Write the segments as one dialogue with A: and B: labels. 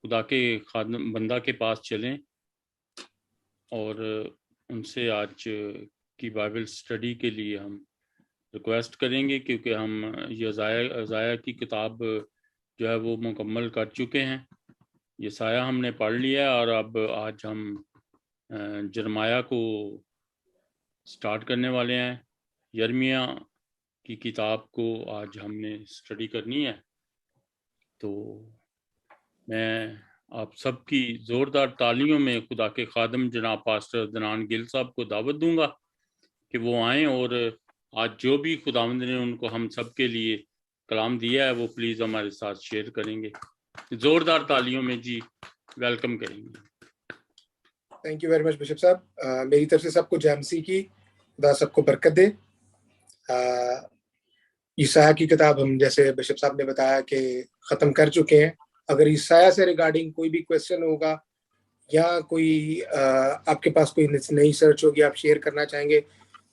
A: खुदा के खादम बंदा के पास चलें और उनसे आज की बाइबल स्टडी के लिए हम रिक्वेस्ट करेंगे, क्योंकि हम यशायाह की किताब जो है वो मुकम्मल कर चुके हैं। यशायाह हमने पढ़ लिया है और अब आज हम यिर्मयाह को स्टार्ट करने वाले हैं। यिर्मयाह की किताब को आज हमने स्टडी करनी है। तो मैं आप सबकी ज़ोरदार तालियों में खुदा के खादम जनाब पास्टर अदनान गिल साहब को दावत दूंगा कि वो आएँ और आज जो भी खुदावंद ने उनको हम सब के लिए कलाम दिया है वो प्लीज़ हमारे साथ शेयर करेंगे। ज़ोरदार तालियों में जी वेलकम करेंगे।
B: Thank you very much bishop साहब। मेरी तरफ से सबको जैमसी की खुदा सबको बरकत दे। ईसाया की किताब हम जैसे बिशप साहब ने बताया कि ख़त्म कर चुके हैं। अगर ईसाया से रिगार्डिंग कोई भी क्वेश्चन होगा या कोई आपके पास कोई नई सर्च होगी, आप शेयर करना चाहेंगे,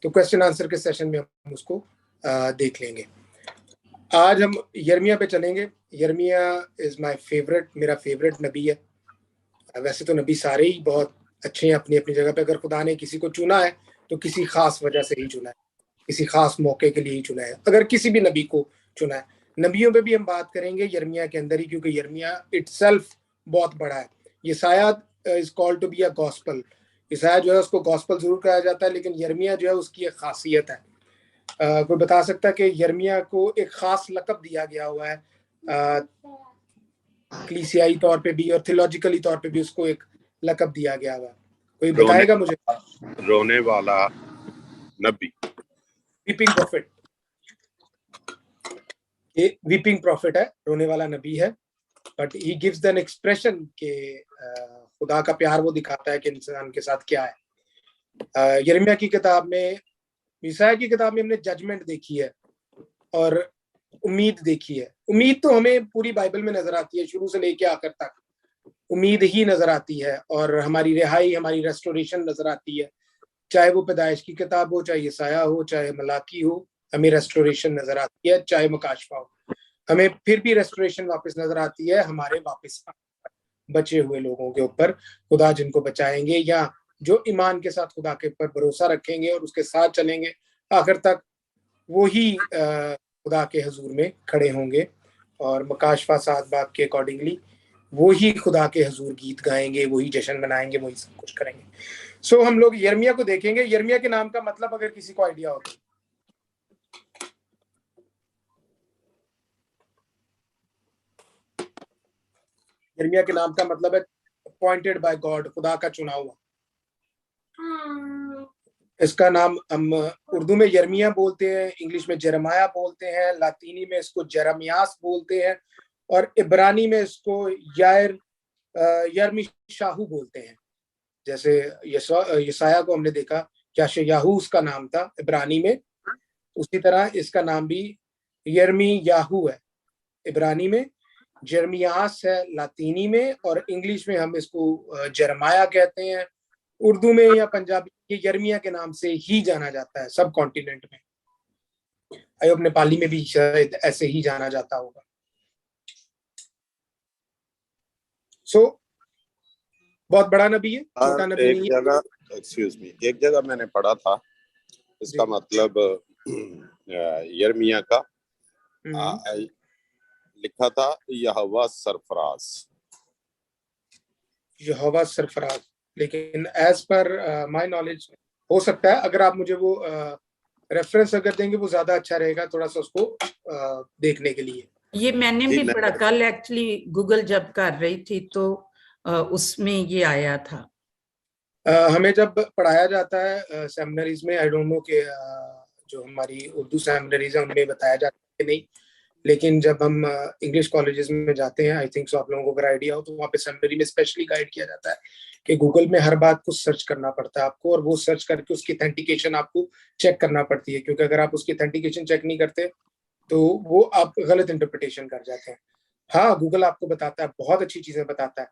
B: तो क्वेश्चन आंसर के सेशन में हम उसको देख लेंगे। आज हम यिर्मयाह पे चलेंगे। यिर्मयाह इज़ माय फेवरेट, मेरा फेवरेट नबी है। वैसे तो नबी सारे ही बहुत अच्छे हैं अपनी अपनी जगह पे। अगर खुदा ने किसी को चुना है तो किसी खास वजह से ही चुना है, किसी खास मौके के लिए ही चुना है। अगर किसी भी नबी को चुना है, नबियों पे भी हम बात करेंगे यिर्मयाह के अंदर ही, क्योंकि यिर्मयाह इटसेल्फ बहुत बड़ा है। यशायाह is called to be a gospel. यशायाह जो है उसको गॉस्पल जरूर कहा जाता है, लेकिन यिर्मयाह जो है उसकी एक खासियत है। कोई बता सकता है कि यिर्मयाह को एक खास लक़ब दिया गया हुआ है, कलीसियाई तौर पे भी और थियोलॉजिकली तौर पे भी उसको एक लक़ब दिया गया हुआ है। कोई बताएगा मुझे?
C: रोने वाला नबी,
B: वीपिंग प्रॉफिट। ये वीपिंग प्रॉफिट है, रोने वाला नबी है। But he gives the an expression के खुदा का प्यार वो दिखाता है कि इंसान के साथ क्या है। यिर्मयाह की किताब में, ईसाया की किताब में हमने जजमेंट देखी है और उम्मीद देखी है। उम्मीद तो हमें पूरी बाइबल में नजर आती है, शुरू से लेके आखिर तक उम्मीद ही नजर आती है, और हमारी रिहाई, हमारी रेस्टोरेशन नजर आती है। चाहे वो पैदाइश की किताब हो, चाहे यशायाह हो, चाहे मलाकी हो, हमें रेस्टोरेशन नजर आती है। चाहे मुकाशफा हो, हमें फिर भी रेस्टोरेशन वापस नजर आती है हमारे वापस बचे हुए लोगों के ऊपर। खुदा जिनको बचाएंगे या जो ईमान के साथ खुदा के ऊपर भरोसा रखेंगे और उसके साथ चलेंगे आखिर तक, वो ही खुदा के हजूर में खड़े होंगे। और मुकाशफा 7 बाब के अकॉर्डिंगली वो ही खुदा के हजूर गीत गाएंगे, वही जश्न मनाएंगे, वही सब कुछ करेंगे। सो हम लोग यिर्मयाह को देखेंगे। यिर्मयाह के नाम का मतलब अगर किसी को आइडिया हो तो? यिर्मयाह के नाम का मतलब है अपॉइंटेड बाय गॉड, खुदा का चुना हुआ। इसका नाम हम उर्दू में यिर्मयाह बोलते हैं, इंग्लिश में जेरेमाया बोलते हैं, लातीनी में इसको जेरमियास बोलते हैं, और इब्रानी में इसको यर्मिशाहू बोलते हैं। जैसे यशायाह को हमने देखा क्या याहू उसका नाम था इब्रानी में, उसी तरह इसका नाम भी यर्मियाहू है इब्रानी में, जर्मियास है लातीनी में, और इंग्लिश में हम इसको जेरमाया कहते हैं। उर्दू में या पंजाबी ये यिर्मयाह के नाम से ही जाना जाता है सब कॉन्टिनेंट में। अयोग नेपाली में भी शायद ऐसे ही जाना जाता होगा। बहुत बड़ा नबी है, छोटा नबी नहीं है।
C: एक्सक्यूज मी, एक जगह मैंने पढ़ा था इसका मतलब यिर्मयाह का लिखा था यहोवा सरफराज,
B: यहोवा सरफराज। लेकिन एज पर माय नॉलेज हो सकता है, अगर आप मुझे वो रेफरेंस अगर देंगे वो ज्यादा अच्छा रहेगा थोड़ा सा उसको देखने के लिए।
D: ये मैंने भी पढ़ा कल, एक्चुअली गूगल जब कर रही थी तो उसमें ये आया था।
B: हमें जब पढ़ाया जाता है सेमिनरीज में, आई डोंट नो कि जो हमारी उर्दू सेमिनरीज है उनमें बताया जाता है कि नहीं, लेकिन जब हम इंग्लिश कॉलेजेस में जाते हैं, आई थिंक सो आप लोगों को अगर आइडिया हो तो वहाँ पे सेमिनरी में स्पेशली गाइड किया जाता है कि गूगल में हर बात को सर्च करना पड़ता है आपको, और वो सर्च करके उसकी ऑथेंटिकेशन आपको चेक करना पड़ती है, क्योंकि अगर आप उसकी ऑथेंटिकेशन चेक नहीं करते तो वो आप गलत इंटरप्रिटेशन कर जाते हैं। हाँ, गूगल आपको बताता है, बहुत अच्छी चीजें बताता है,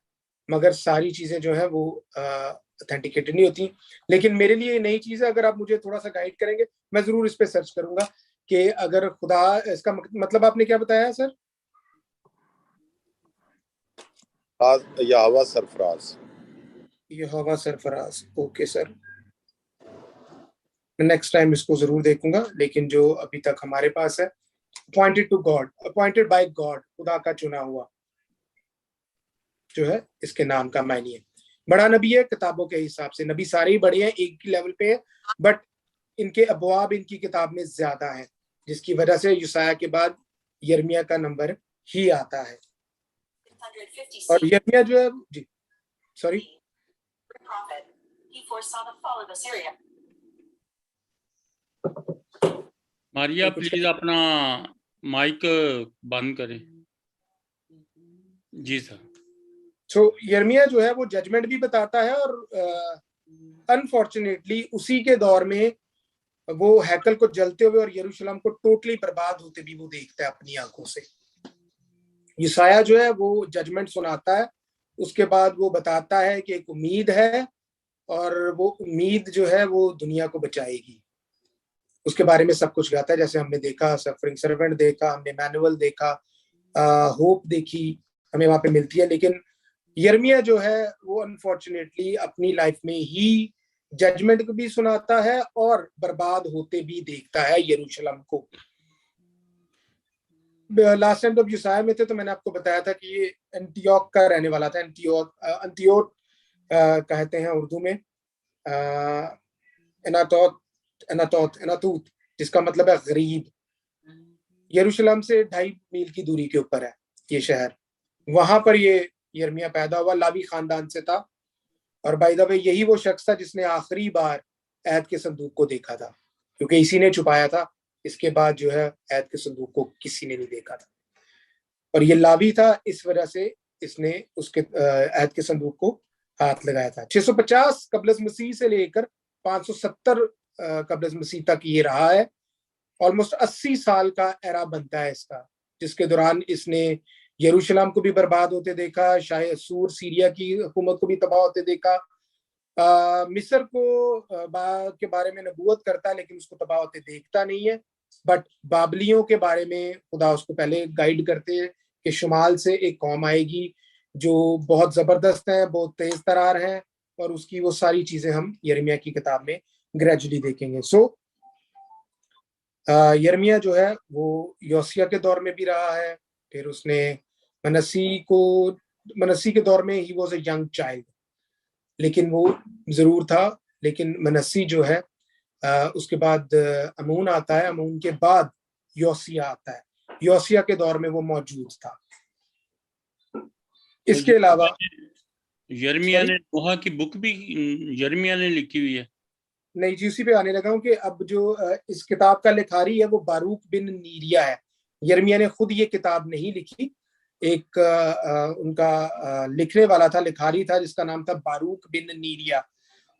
B: मगर सारी चीजें जो है वो ऑथेंटिकेटेड नहीं होती। लेकिन मेरे लिए नई चीज है, अगर आप मुझे थोड़ा सा गाइड करेंगे मैं जरूर इस पे सर्च करूंगा कि अगर खुदा, इसका मतलब आपने क्या बताया सर?
C: यहोवा सरफराज।
B: यहोवा Sarfaraz, okay sir, next time इसको जरूर देखूंगा। लेकिन जो अभी तक हमारे पास है, appointed to God, appointed by God, खुदा का चुना हुआ, जो है इसके नाम का मायने है। बड़ा नबी है किताबों के हिसाब से, नबी सारे ही बड़े हैं, एक ही लेवल पे है, बट इनके अबवाब इनकी किताब में ज्यादा है, जिसकी वजह से यूसाया के बाद यिर्मयाह का नंबर ही आता है। और यिर्मयाह जो है, जी सॉरी,
A: मारिया प्लीज अपना माइक बंद करें। जी सर।
B: सो यिर्मयाह जो है वो जजमेंट भी बताता है, और अनफॉर्चुनेटली उसी के दौर में वो हैकल को जलते हुए और यरूशलेम को टोटली बर्बाद होते भी वो देखता है अपनी आंखों से। यशाया जो है वो जजमेंट सुनाता है, उसके बाद वो बताता है कि एक उम्मीद है, और वो उम्मीद जो है वो दुनिया को बचाएगी। उसके बारे में सब कुछ गाता है, जैसे हमने देखा सफरिंग सर्वेंट देखा, हमने मैनुअल देखा, होप देखी, हमें वहां पे मिलती है। लेकिन यिर्मयाह जो है वो अनफॉर्चुनेटली अपनी लाइफ में ही जजमेंट को भी सुनाता है और बर्बाद होते भी देखता है यरूशलेम को। लास्ट टाइम जब यूसाया में थे तो मैंने आपको बताया था कि ये एंटियोक का रहने वाला था। अंतियोट कहते हैं उर्दू में, एनातूत, जिसका मतलब है गरीब। यरूशलेम से 2.5 मील की दूरी के ऊपर है ये शहर। वहां पर ये यिर्मयाह पैदा हुआ, लावी खानदान से था। और बाय द वे यही वो शख्स था जिसने आखिरी बार ऐद के संदूक को देखा था, क्योंकि इसी ने छुपाया था। इसके बाद जो है ऐद के संदूक को किसी ने नहीं देखा था, और ये लावी था, इस वजह से इसने उसके ऐद के संदूक को हाथ लगाया था। 650 कबल मसीह से लेकर 570 कबल मसीह तक ये रहा है। ऑलमोस्ट 80 साल का एरा बनता है इसका, जिसके दौरान इसने यरूशलेम को भी बर्बाद होते देखा, शायद सूर सीरिया की हुकूमत को भी तबाह होते देखा, मिस्र को के बारे में नबूवत करता है लेकिन उसको तबाह होते देखता नहीं है। बट बाबलियों के बारे में खुदा उसको पहले गाइड करते हैं कि शुमाल से एक कौम आएगी जो बहुत जबरदस्त है, बहुत तेज तरार है, और उसकी वो सारी चीजें हम यिर्मयाह की किताब में ग्रेजुअली देखेंगे। सो यिर्मयाह जो है वो योसिया के दौर में भी रहा है, फिर उसने मनस्सी के दौर में he was a young child, लेकिन वो जरूर था। लेकिन मनस्सी जो है उसके बाद अमून आता है, अमून के बाद योसिया आता है, योसिया के दौर में वो मौजूद था। इसके अलावा
A: यिर्मयाह ने नोहा की बुक भी यिर्मयाह ने लिखी हुई है।
B: नहीं जी, उसी पे आने लगा हूँ कि अब जो इस किताब का लिखारी है वो बारूक बिन नीरिया है। यिर्मयाह ने खुद ये किताब नहीं लिखी, एक उनका लिखने वाला था, लिखारी था, जिसका नाम था बारूक बिन नीरिया।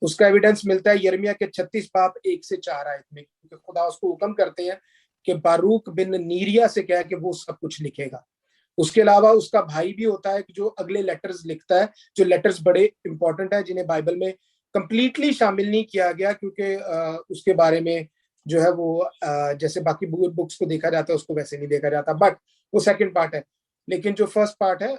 B: उसका एविडेंस मिलता है यिर्मयाह के 36 बाब 1 से 4 आयत में, क्योंकि खुदा उसको हुक्म करते हैं कि बारूक बिन नीरिया से कह कि वो सब कुछ लिखेगा। उसके अलावा उसका भाई भी होता है जो अगले लेटर्स लिखता है, जो लेटर्स बड़े इंपॉर्टेंट है, जिन्हें बाइबल में कंप्लीटली शामिल नहीं किया गया, क्योंकि उसके बारे में जो है वो जैसे बाकी बुक्स को देखा जाता है उसको वैसे नहीं देखा जाता, बट वो सेकंड पार्ट है। लेकिन जो फर्स्ट पार्ट है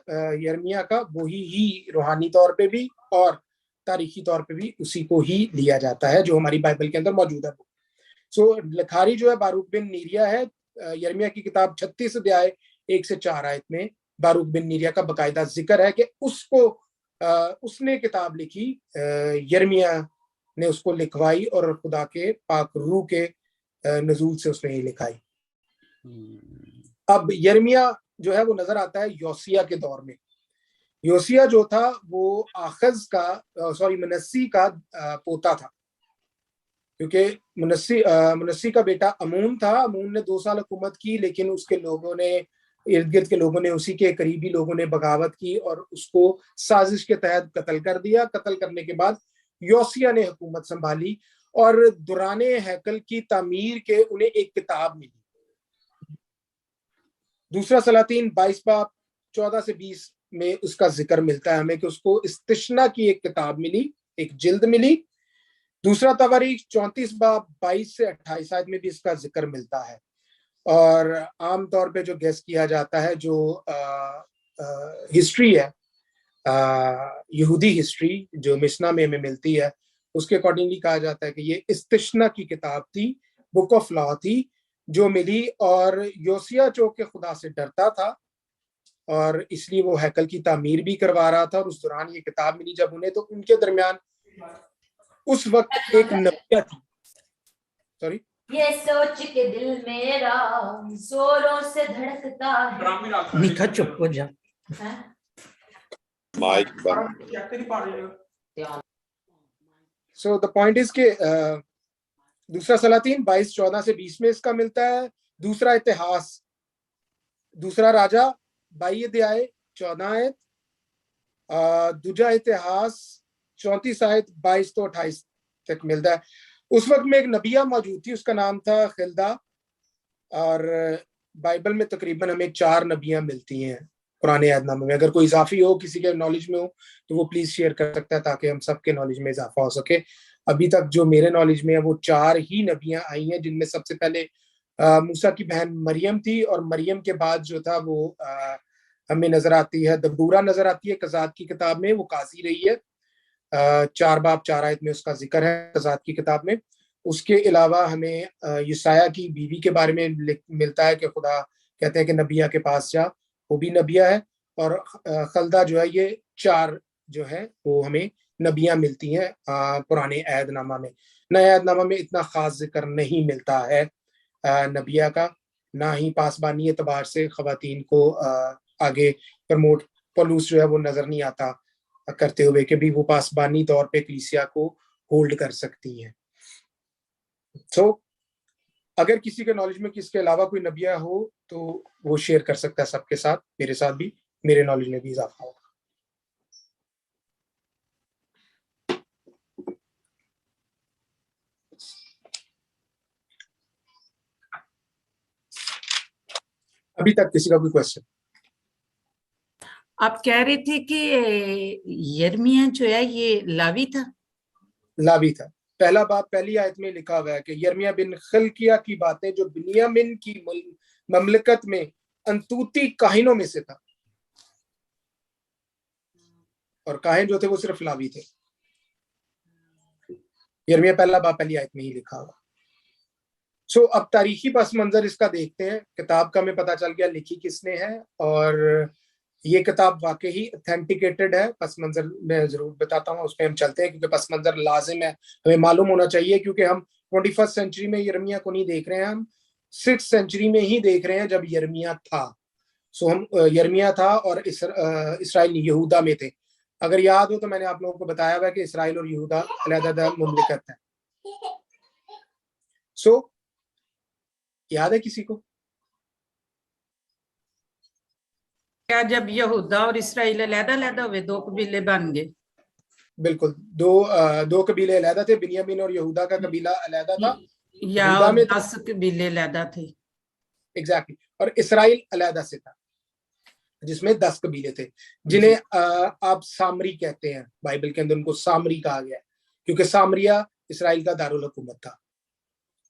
B: यिर्मयाह का, वही ही रूहानी तौर पे भी और तारीखी तौर पे भी उसी को ही लिया जाता है जो हमारी बाइबल के अंदर मौजूद है। सो लिखारी जो है बारूक बिन नीरिया है। यिर्मयाह की किताब 36 अध्याय 1 से 4 आयत में बारूक बिन नीरिया का बकायदा जिक्र है कि उसको उसने किताब लिखी, यिर्मयाह ने उसको लिखवाई और खुदा के पाक रूह के नजूल से उसने ही लिखाई। अब यिर्मयाह जो है वो नजर आता है योसिया के दौर में। योसिया जो था वो आखज का मनस्सी का पोता था, क्योंकि मनस्सी का बेटा अमून था। अमून ने 2 साल हुकूमत की, लेकिन उसके लोगों ने, इर्द गिर्द के लोगों ने, उसी के करीबी लोगों ने बगावत की और उसको साजिश के तहत कत्ल कर दिया। कत्ल करने के बाद योसिया ने हुकूमत संभाली और दुराने हैकल की तामीर के उन्हें एक किताब मिली। दूसरा सलातीन 22 बाब 14 से 20 में उसका जिक्र मिलता है हमें कि उसको इस्तिश्ना की एक किताब मिली, एक जिल्द मिली। दूसरा तवारीख 34 बाब 22 से 28 आयत में भी इसका जिक्र मिलता है। और आमतौर पे जो गेस किया जाता है, जो हिस्ट्री है, यहूदी हिस्ट्री जो मिशना में हमें मिलती है उसके अकॉर्डिंगली कहा जाता है कि ये इस्तिश्ना की किताब थी, बुक ऑफ लॉ थी जो मिली, और योसिया जो के खुदा से डरता था और इसलिए वो हैकल की तामीर भी करवा रहा था, और उस दौरान ये किताब मिली जब उन्हें, तो उनके दरमियान उस वक्त एक नबिया थी। सॉरी,
E: ये सोच के दिल मेरा जोरों से धड़कता है।
D: निका चुप हो जा।
C: माइक बंद।
B: सो द पॉइंट इज के दूसरा सलातीन 22:14 से 20 में इसका मिलता है। दूसरा इतिहास, दूसरा राजा 22 अध्याय 14 आयत, दूजा इतिहास 34 आयत 22 तो 28 तक मिलता है। उस वक्त में एक नबिया मौजूद थी, उसका नाम था खिल्दा, और बाइबल में तकरीबन हमें 4 नबियां मिलती हैं पुराने अहदनामे में। अगर कोई इजाफी हो, किसी के नॉलेज में हो, तो वो प्लीज शेयर कर सकता है ताकि हम सबके नॉलेज में इजाफा हो सके। अभी तक जो मेरे नॉलेज में है वो 4 ही नबियां आई हैं, जिनमें सबसे पहले मूसा की बहन मरियम थी, और मरियम के बाद जो था वो हमें नजर आती है, दबूरा नजर आती है कज़ात की किताब में, वो काजी रही है। 4 बाब 4 आयत में उसका जिक्र है कज़ात की किताब में। उसके अलावा हमें यसाया की बीवी के बारे में मिलता है कि खुदा कहते हैं कि नबिया के पास जा, वो भी नबिया है। और खल्दा जो है, ये 4 जो है वो हमें नबियां मिलती हैं पुराने अहदनामा में। नए अहदनामा में इतना खास जिक्र नहीं मिलता है नबिया का, ना ही पासबानी एतबार से खवातीन को आगे प्रमोट पौलुस जो है वो नजर नहीं आता करते हुए कि भी वो पासबानी तौर पे कलीसिया को होल्ड कर सकती हैं। सो अगर किसी के नॉलेज में किसके अलावा कोई नबिया हो तो वो शेयर कर सकता है सबके साथ, मेरे साथ भी, मेरे नॉलेज में भी इजाफा होगा। अभी तक किसी का कोई क्वेश्चन?
D: आप कह रहे थे कि यिर्मयाह जो है ये लावी था।
B: लावी था। पहला बाब पहली आयत में लिखा हुआ है कि यिर्मयाह बिन खिल्किया की बातें, जो बिन्यामिन की ममलकत में अंतूती काहिनों में से था, और काहिन जो थे वो सिर्फ लावी थे। यिर्मयाह पहला बाब पहली आयत में ही लिखा हुआ। सो अब तारीखी पस मंजर इसका देखते हैं। किताब का हमें पता चल गया लिखी किसने है, और ये किताब वाकई ही ऑथेंटिकेटेड है। पस मंजर मैं जरूर बताता हूँ, उस पर हम चलते हैं क्योंकि पस मंजर लाजिम है, हमें मालूम होना चाहिए, क्योंकि हम 21st सेंचुरी में यिर्मयाह को नहीं देख रहे हैं, हम 6th सेंचुरी में ही देख रहे हैं जब यिर्मयाह था। सो हम यिर्मयाह था और इसराइल यहूदा में थे। अगर याद हो तो मैंने आप लोगों को बताया हुआ कि इसराइल और यहूदा अलग-अलग मुमलिकत है। सो याद है किसी को?
D: क्या जब यहूदा और इसराइल अलग-अलग हुए, 2 कबीले बन गए?
B: बिल्कुल, दो कबीले अलग थे। बिन्यामीन और यहूदा का कबीला अलग था,
D: या 10 कबीले अलग थे।
B: एग्जैक्टली। और इसराइल अलग से था जिसमें 10 कबीले थे, जिन्हें आप सामरी कहते हैं। बाइबल के अंदर उनको सामरी कहा गया है क्योंकि सामरिया इसराइल का दारुल हुकूमत था,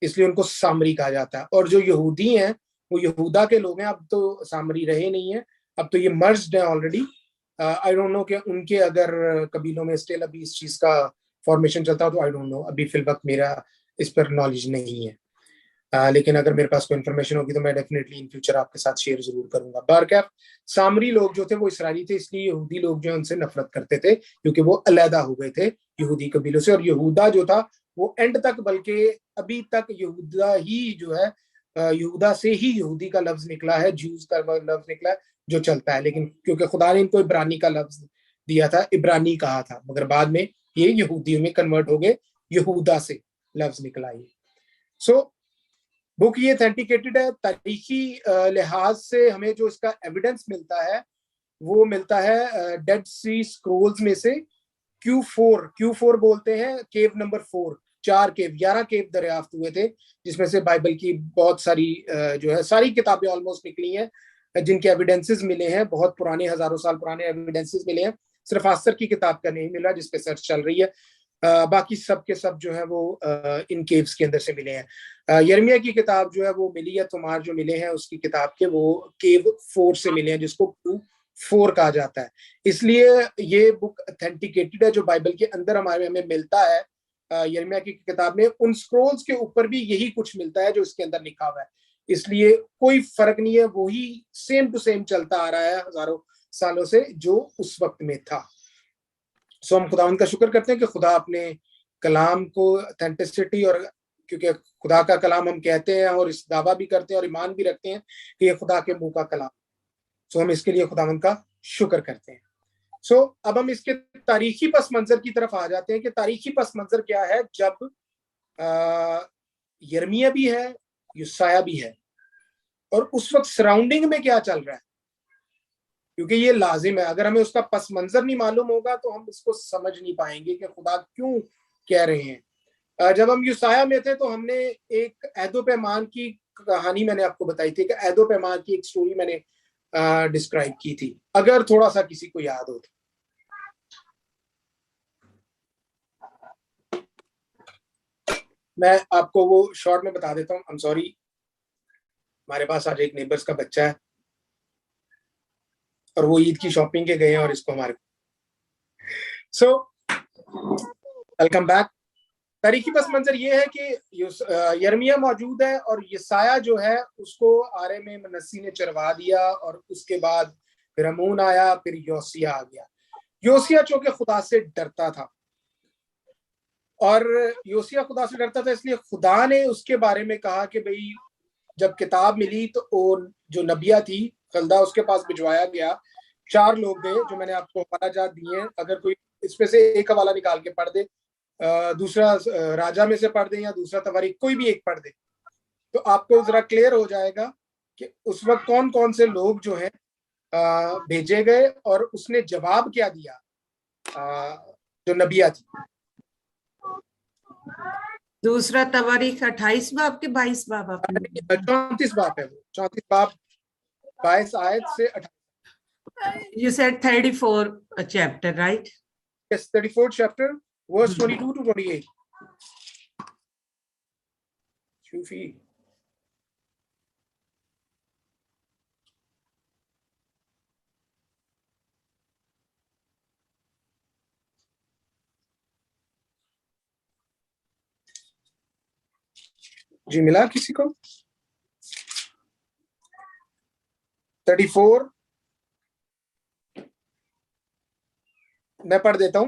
B: इसलिए उनको सामरी कहा जाता है। और जो यहूदी हैं वो यहूदा के लोग हैं, अब तो सामरी रहे नहीं है, अब तो ये मर्ज्ड है ऑलरेडी। आई डोंट नो कि उनके अगर कबीलों में स्टिल अभी इस चीज का फॉर्मेशन चलता हो तो आई डोंट नो, अभी फिल वक्त मेरा इस पर नॉलेज नहीं है। लेकिन अगर मेरे पास कोई इन्फॉर्मेशन होगी तो मैं डेफिनेटली इन फ्यूचर आपके साथ शेयर जरूर करूंगा। बारकैफ सामरी लोग जो थे वो इसराइली थे, इसलिए यहूदी लोग जो है उनसे नफरत करते थे क्योंकि वो अलहदा हो गए थे यहूदी कबीलों से। और यहूदा जो था वो एंड तक, बल्कि अभी तक यहूदा ही जो है, यहूदा से ही यहूदी का लफ्ज निकला है, ज्यूज का लफ्ज निकला है जो चलता है। लेकिन क्योंकि खुदा ने इनको इब्रानी का लफ्ज दिया था, इब्रानी कहा था, मगर बाद में ये यहूदियों में कन्वर्ट हो गए, यहूदा से लफ्ज निकला ये। सो बुक ये ऑथेंटिकेटेड है। तारीखी लिहाज से हमें जो इसका एविडेंस मिलता है वो मिलता है डेड सी स्क्रोल्स में से Q4 बोलते हैं, केव नंबर 4, 4 केव, 11 केव दरियाफ्त हुए थे, जिसमें से बाइबल की बहुत सारी जो है सारी किताबें ऑलमोस्ट निकली हैं जिनके एविडेंसेस मिले हैं। बहुत पुराने, हजारों साल पुराने एविडेंसेस मिले हैं। सिर्फ आस्तर की किताब का नहीं मिला जिसपे सर्च चल रही है, बाकी सब के सब जो है वो इन केव्स के अंदर से मिले हैं। यिर्मयाह की किताब जो है वो मिली है, तुम्हार जो मिले हैं उसकी किताब के, वो केव 4 से मिले हैं, जिसको 4 कहा जाता है। इसलिए ये बुक ऑथेंटिकेटेड है, जो बाइबल के अंदर हमें मिलता है। यिर्मयाह की किताब में उन स्क्रोल्स के ऊपर भी यही कुछ मिलता है जो इसके अंदर लिखा हुआ है, इसलिए कोई फर्क नहीं है, वही सेम टू सेम चलता आ रहा है हजारों सालों से जो उस वक्त में था। सो हम खुदा का शुक्र करते हैं कि खुदा अपने कलाम को ऑथेंटिसिटी, और क्योंकि खुदा का कलाम हम कहते हैं और इस दावा भी करते हैं और ईमान भी रखते हैं कि ये खुदा के मुंह का कलाम, सो हम इसके लिए खुदावंद का शुक्र करते हैं। सो अब हम इसके तारीखी पस मंजर की तरफ आ जाते हैं कि तारीखी पस मंजर क्या है जब यिर्मयाह भी है, यशायाह भी है, और उस वक्त सराउंडिंग में क्या चल रहा है, क्योंकि ये लाजिम है। अगर हमें उसका पस मंजर नहीं मालूम होगा तो हम इसको समझ नहीं पाएंगे कि खुदा क्यों कह रहे हैं। जब हम यशायाह में थे तो हमने एक ऐदो पैमान की कहानी मैंने आपको बताई थी, कि ऐदो पैमान की एक स्टोरी मैंने डिस्क्राइब की थी, अगर थोड़ा सा किसी को याद हो तो। मैं आपको वो शॉर्ट में बता देता हूँ। आई एम सॉरी, हमारे पास आज एक नेबर्स का बच्चा है और वो ईद की शॉपिंग के गए हैं और इसको हमारे सो वेलकम बैक। तारीखी पस मंजर ये है कि यिर्मयाह मौजूद है और यशायाह जो है उसको आरे में मनस्सी ने चरवा दिया, और उसके बाद फिर अमून आया, फिर योसिया आ गया। योसिया चूंकि खुदा से डरता था, और योसिया खुदा से डरता था, इसलिए खुदा ने उसके बारे में कहा कि भाई जब किताब मिली तो वो जो नबिया थी खलदा, उसके पास भिजवाया गया। 4 लोग गए जो मैंने आपको हवाला जात दिए हैं, अगर कोई इसमें से एक हवाला निकाल के पढ़ दे, दूसरा राजा में से पढ़ दे या दूसरा तवारीख, कोई भी एक पढ़ दे, तो आपको जरा क्लियर हो जाएगा कि उस वक्त कौन कौन से लोग जो हैं भेजे गए और उसने जवाब क्या दिया जो नबिया थी।
D: दूसरा तवारीख 28 बाब के 22 बाब,
B: 34 बाब है वो, 34 बाब 22 आयत से 28।
D: You said 34 chapter, right?
B: Yes, 34th chapter, verse 22 to 28. Shufi. जी मिला किसी को? 34 मैं पढ़ देता हूं।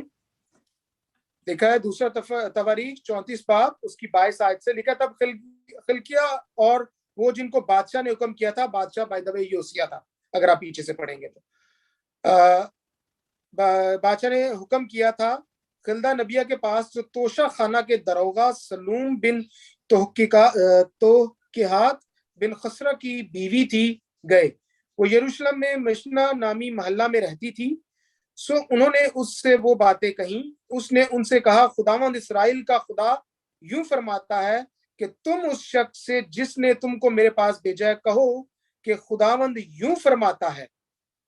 B: लिखा है दूसरा तवारीख 34 बाब उसकी 22 आयत से, लिखा तब खिलकिया और वो जिनको बादशाह ने हुक्म किया था, बादशाह बाय द वे योसिया था, अगर आप पीछे से पढ़ेंगे तो बादशाह ने हुक्म किया था खिलदा नबिया के पास, जो तोशा खाना के दरोगा सलूम बिन तोहकिहात बिन खसरा की बीवी थी, गए। वो यरूशलेम में मिशना नामी महल्ला में रहती थी। सो उन्होंने उससे वो बातें कही। उसने उनसे कहा, खुदावंद इस्राएल का खुदा यूं फरमाता है कि तुम उस शख्स से जिसने तुमको मेरे पास भेजा है कहो कि खुदावंद यूं फरमाता है,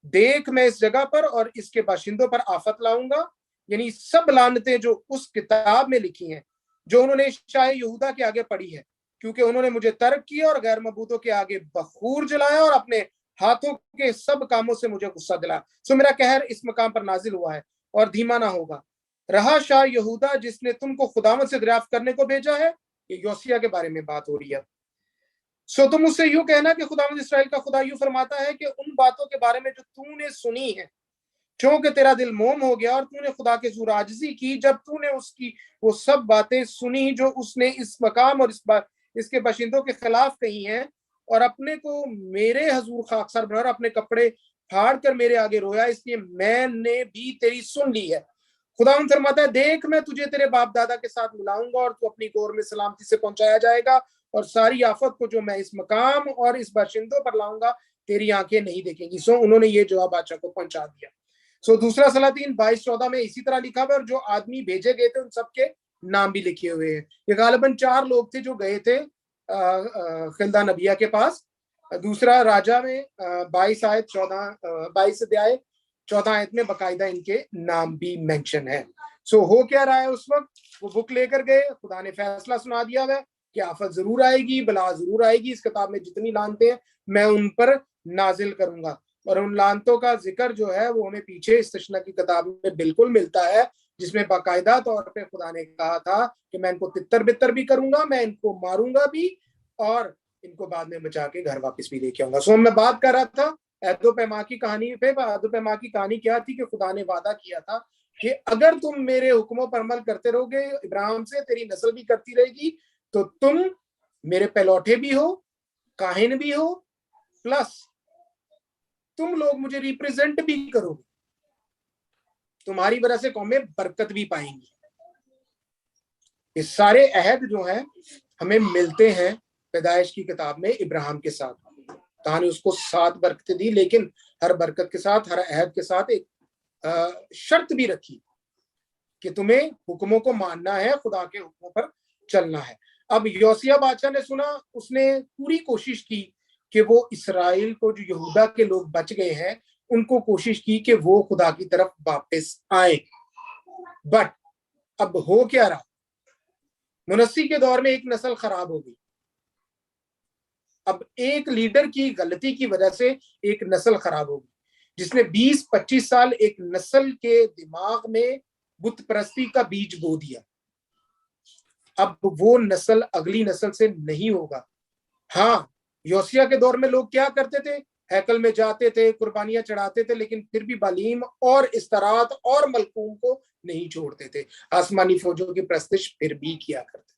B: देख मैं इस जगह पर और इसके बाशिंदों पर आफत लाऊंगा, यानी सब लानतें जो उस किताब में लिखी हैं, जो उन्होंने शाह यहूदा के आगे पढ़ी है, क्योंकि उन्होंने मुझे तर्क किया और गैर मबूदों के आगे बखूर जलाया और अपने हाथों के सब कामों से मुझे गुस्सा दिलाया। सो मेरा कहर इस मकाम पर नाजिल हुआ है और धीमा ना होगा। रहा शाह यहूदा जिसने तुमको खुदावंद से दरियाफ्त करने को भेजा है। ये योसिया के बारे में बात हो रही है। सो तुम उससे यूं कहना कि खुदावंद इस्राएल का खुदा यूं फरमाता है कि उन बातों के बारे में जो तूने सुनी है, क्योंकि तेरा दिल मोम हो गया और तूने खुदा के हुजूर आजिज़ी की, जब तूने उसकी वो सब बातें सुनी जो उसने इस मकाम और इसके बाशिंदों के खिलाफ कही हैं, और अपने को मेरे हजूर खाकसर बनाया और अपने कपड़े फाड़ कर मेरे आगे रोया, इसलिए मैंने भी तेरी सुन ली है। खुदावंद फरमाता है, देख मैं तुझे तेरे बाप दादा के साथ मिलाऊंगा और तू अपनी गोर में सलामती से पहुंचाया जाएगा, और सारी आफत को जो मैं इस मकाम और इस बाशिंदों पर लाऊंगा तेरी आंखें नहीं देखेंगी। सो उन्होंने ये जवाब बादशाह को पहुंचा दिया। सो दूसरा सलातीन 22-14 में इसी तरह लिखा हुआ है, और जो आदमी भेजे गए थे उन सबके नाम भी लिखे हुए हैं। ये गालिबन 4 लोग थे जो गए थे खिलदा नबिया के पास। दूसरा राजा में 22 आयत 22 अध्याय 14 आयत में बाकायदा इनके नाम भी मेंशन है। सो हो क्या रहा है, उस वक्त वो बुक लेकर गए, खुदा ने फैसला सुना दिया है कि आफत जरूर आएगी, बला जरूर आएगी, इस किताब में जितनी लानते हैं मैं उन पर नाजिल करूंगा। और उन लानतों का जिक्र जो है वो हमें पीछे इस तशना की किताब में बिल्कुल मिलता है, जिसमें बाकायदा तौर पे खुदा ने कहा था कि मैं इनको तितर बितर भी करूंगा, मैं इनको मारूंगा भी और इनको बाद में बचा के घर वापस भी लेके आऊंगा। सो मैं बात कर रहा था अहद पैमा की कहानी पे। अहद पैमा की कहानी क्या थी कि खुदा ने वादा किया था कि अगर तुम मेरे हुक्मों पर अमल करते रहोगे, इब्राहिम से तेरी नस्ल भी करती रहेगी, तो तुम मेरे पहलौठे भी हो, काहिन भी हो, प्लस तुम लोग मुझे रिप्रेजेंट भी करोगे, तुम्हारी वजह से कौमें बरकत भी पाएंगी। ये सारे अहद जो हैं हमें मिलते हैं पैदाइश की किताब में इब्राहिम के साथ। खुदा ने उसको 7 बरकतें दी, लेकिन हर बरकत के साथ, हर अहद के साथ एक शर्त भी रखी कि तुम्हें हुक्मों को मानना है, खुदा के हुक्मों पर चलना है। अब योसिया बादशाह ने सुना, उसने पूरी कोशिश की कि वो इसराइल को, जो यहूदा के लोग बच गए हैं, उनको कोशिश की कि वो खुदा की तरफ वापस आए। बट अब हो क्या रहा, मुनस्सी के दौर में एक नस्ल खराब हो गई। अब एक लीडर की गलती की वजह से एक नस्ल खराब हो गई, जिसने 20-25 साल एक नस्ल के दिमाग में बुत परस्ती का बीज बो दिया। अब वो नस्ल अगली नस्ल से नहीं होगा। हाँ, योसिया के दौर में लोग क्या करते थे, हैकल में जाते थे, कुर्बानियां चढ़ाते थे, लेकिन फिर भी बालीम और इस्तरात और मलकूम को नहीं छोड़ते थे, आसमानी फौजों की प्रस्तिश फिर भी किया करते थे।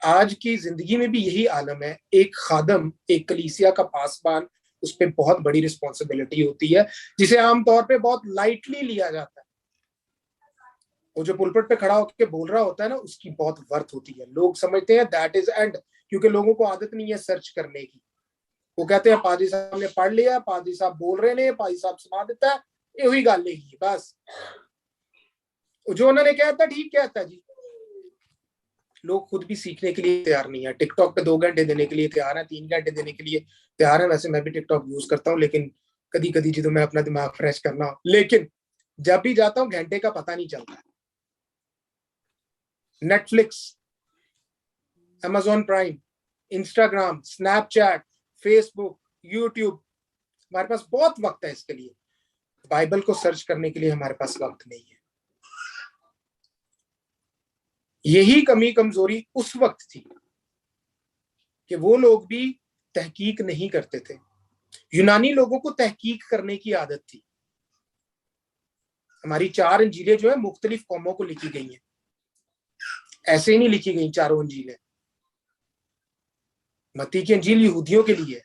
B: आज की जिंदगी में भी यही आलम है। एक खादम, एक कलीसिया का पासबान, उस पर बहुत बड़ी रिस्पॉन्सिबिलिटी होती है, जिसे आमतौर पे बहुत लाइटली लिया जाता है। वो जो पुलपट पे खड़ा होकर बोल रहा होता है ना, उसकी बहुत वर्थ होती है। लोग समझते हैं दैट इज एंड, क्योंकि लोगों को आदत नहीं है सर्च करने की। वो कहते हैं पादी साहब ने पढ़ लिया, पादी साहब बोल रहे ने, पादी साहब सुना देता है, ये हुई गल है बस। जो उन्होंने कहता ठीक कहता जी। लोग खुद भी सीखने के लिए तैयार नहीं है। टिकटॉक पे 2 घंटे देने के लिए तैयार है, 3 घंटे देने के लिए तैयार है। वैसे मैं भी टिकटॉक यूज करता हूँ, लेकिन कभी कभी जी तो मैं अपना दिमाग फ्रेश करना हो, लेकिन जब भी जाता हूँ घंटे का पता नहीं चलता। Netflix, Amazon prime, Instagram, Snapchat, Facebook, YouTube, हमारे पास बहुत वक्त है इसके लिए। बाइबल को सर्च करने के लिए हमारे पास वक्त नहीं है। यही कमी कमजोरी उस वक्त थी कि वो लोग भी तहकीक नहीं करते थे। यूनानी लोगों को तहकीक करने की आदत थी। हमारी 4 अंजीलें जो है मुख्तलिफ कौमों को लिखी गई हैं, ऐसे ही नहीं लिखी गई 4 अंजीलें। मत्ती की अंजील यहूदियों के लिए,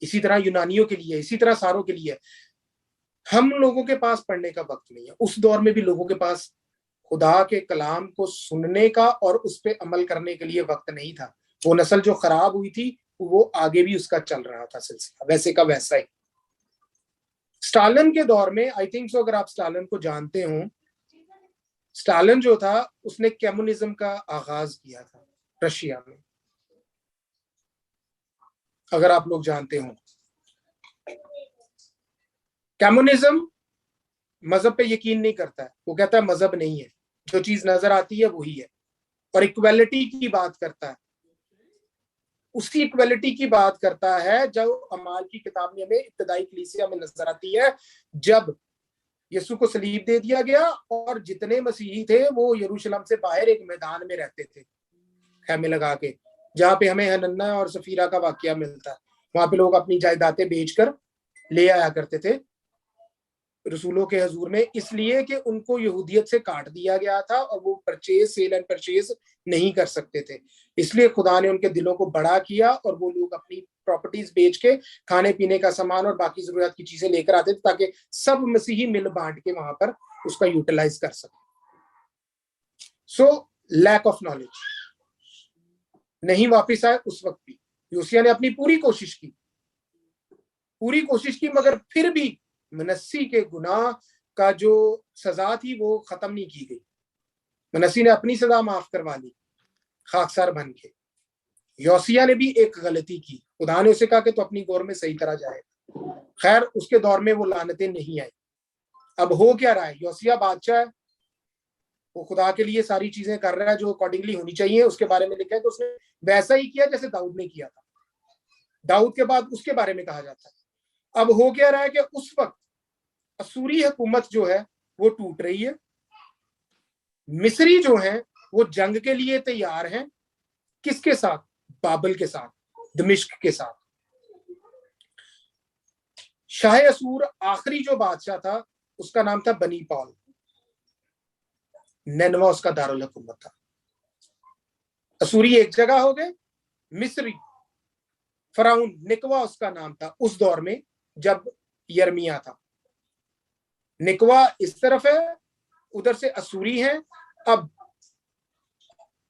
B: इसी तरह यूनानियों के लिए, इसी तरह सारों के लिए। हम लोगों के पास पढ़ने का वक्त नहीं है। उस दौर में भी लोगों के पास खुदा के कलाम को सुनने का और उस पर अमल करने के लिए वक्त नहीं था। वो नस्ल जो खराब हुई थी, वो आगे भी उसका चल रहा था सिलसिला, वैसे का वैसा ही। स्टालिन के दौर में, आई थिंक सो, अगर आप स्टालिन को जानते हो, स्टालिन जो था उसने कम्युनिज्म का आगाज किया था रशिया में, अगर आप लोग जानते हो। कम्युनिज्म मजहब पे यकीन नहीं करता है। वो कहता है मजहब नहीं है, जो चीज नजर आती है वही है, और इक्वालिटी की बात करता है। उसी इक्वालिटी की बात करता है जो अमाल की किताब में हमें इब्तदाई कलीसिया में नजर आती है, जब यीशु को सलीब दे दिया गया और जितने मसीही थे वो यरूशलेम से बाहर एक मैदान में रहते थे खेमे लगा के, जहाँ पे हमें हनन्ना और सफीरा का वाकया मिलता है। वहां पे लोग अपनी जायदादें बेचकर ले आया करते थे रसूलों के हजूर में, इसलिए कि उनको यहूदियत से काट दिया गया था और वो सेल एंड परचेज नहीं कर सकते थे। इसलिए खुदा ने उनके दिलों को बड़ा किया और वो लोग अपनी प्रॉपर्टीज बेच के खाने पीने का सामान और बाकी जरूरत की चीजें लेकर आते थे, ताकि सब मसीही मिल बांट के वहां पर उसका यूटिलाइज कर सके। सो लैक ऑफ नॉलेज, नहीं वापिस आए उस वक्त भी। योसिया ने अपनी पूरी कोशिश की, मगर फिर भी मनस्सी के गुनाह का जो सजा थी वो खत्म नहीं की गई। मनस्सी ने अपनी सजा माफ करवा ली खाकसार बन के। योसिया ने भी एक गलती की, खुदा ने उसे कहा कि तो अपनी गौर में सही तरह जाए। खैर उसके दौर में वो लानतें नहीं आई। अब हो क्या रहा है, योसिया बादशाह है, वो खुदा के लिए सारी चीजें कर रहा है जो अकॉर्डिंगली होनी चाहिए। उसके बारे में लिखा है कि उसने वैसा ही किया जैसे दाऊद ने किया था। दाऊद के बाद उसके बारे में कहा जाता है। अब हो क्या रहा है कि उस वक्त असूरी हुकूमत जो है वो टूट रही है, मिस्री जो है वो जंग के लिए तैयार हैं। किसके साथ? बाबल के साथ, दमिश्क के साथ। शाह असूर आखिरी जो बादशाह था उसका नाम था बनी पॉल, नैनवा उसका दारुल हुकूमत था। असूरी एक जगह हो गए, मिस्री फराउन निकवा उसका नाम था उस दौर में जब यर्मिया था। निकवा इस तरफ है, उधर से असूरी है। अब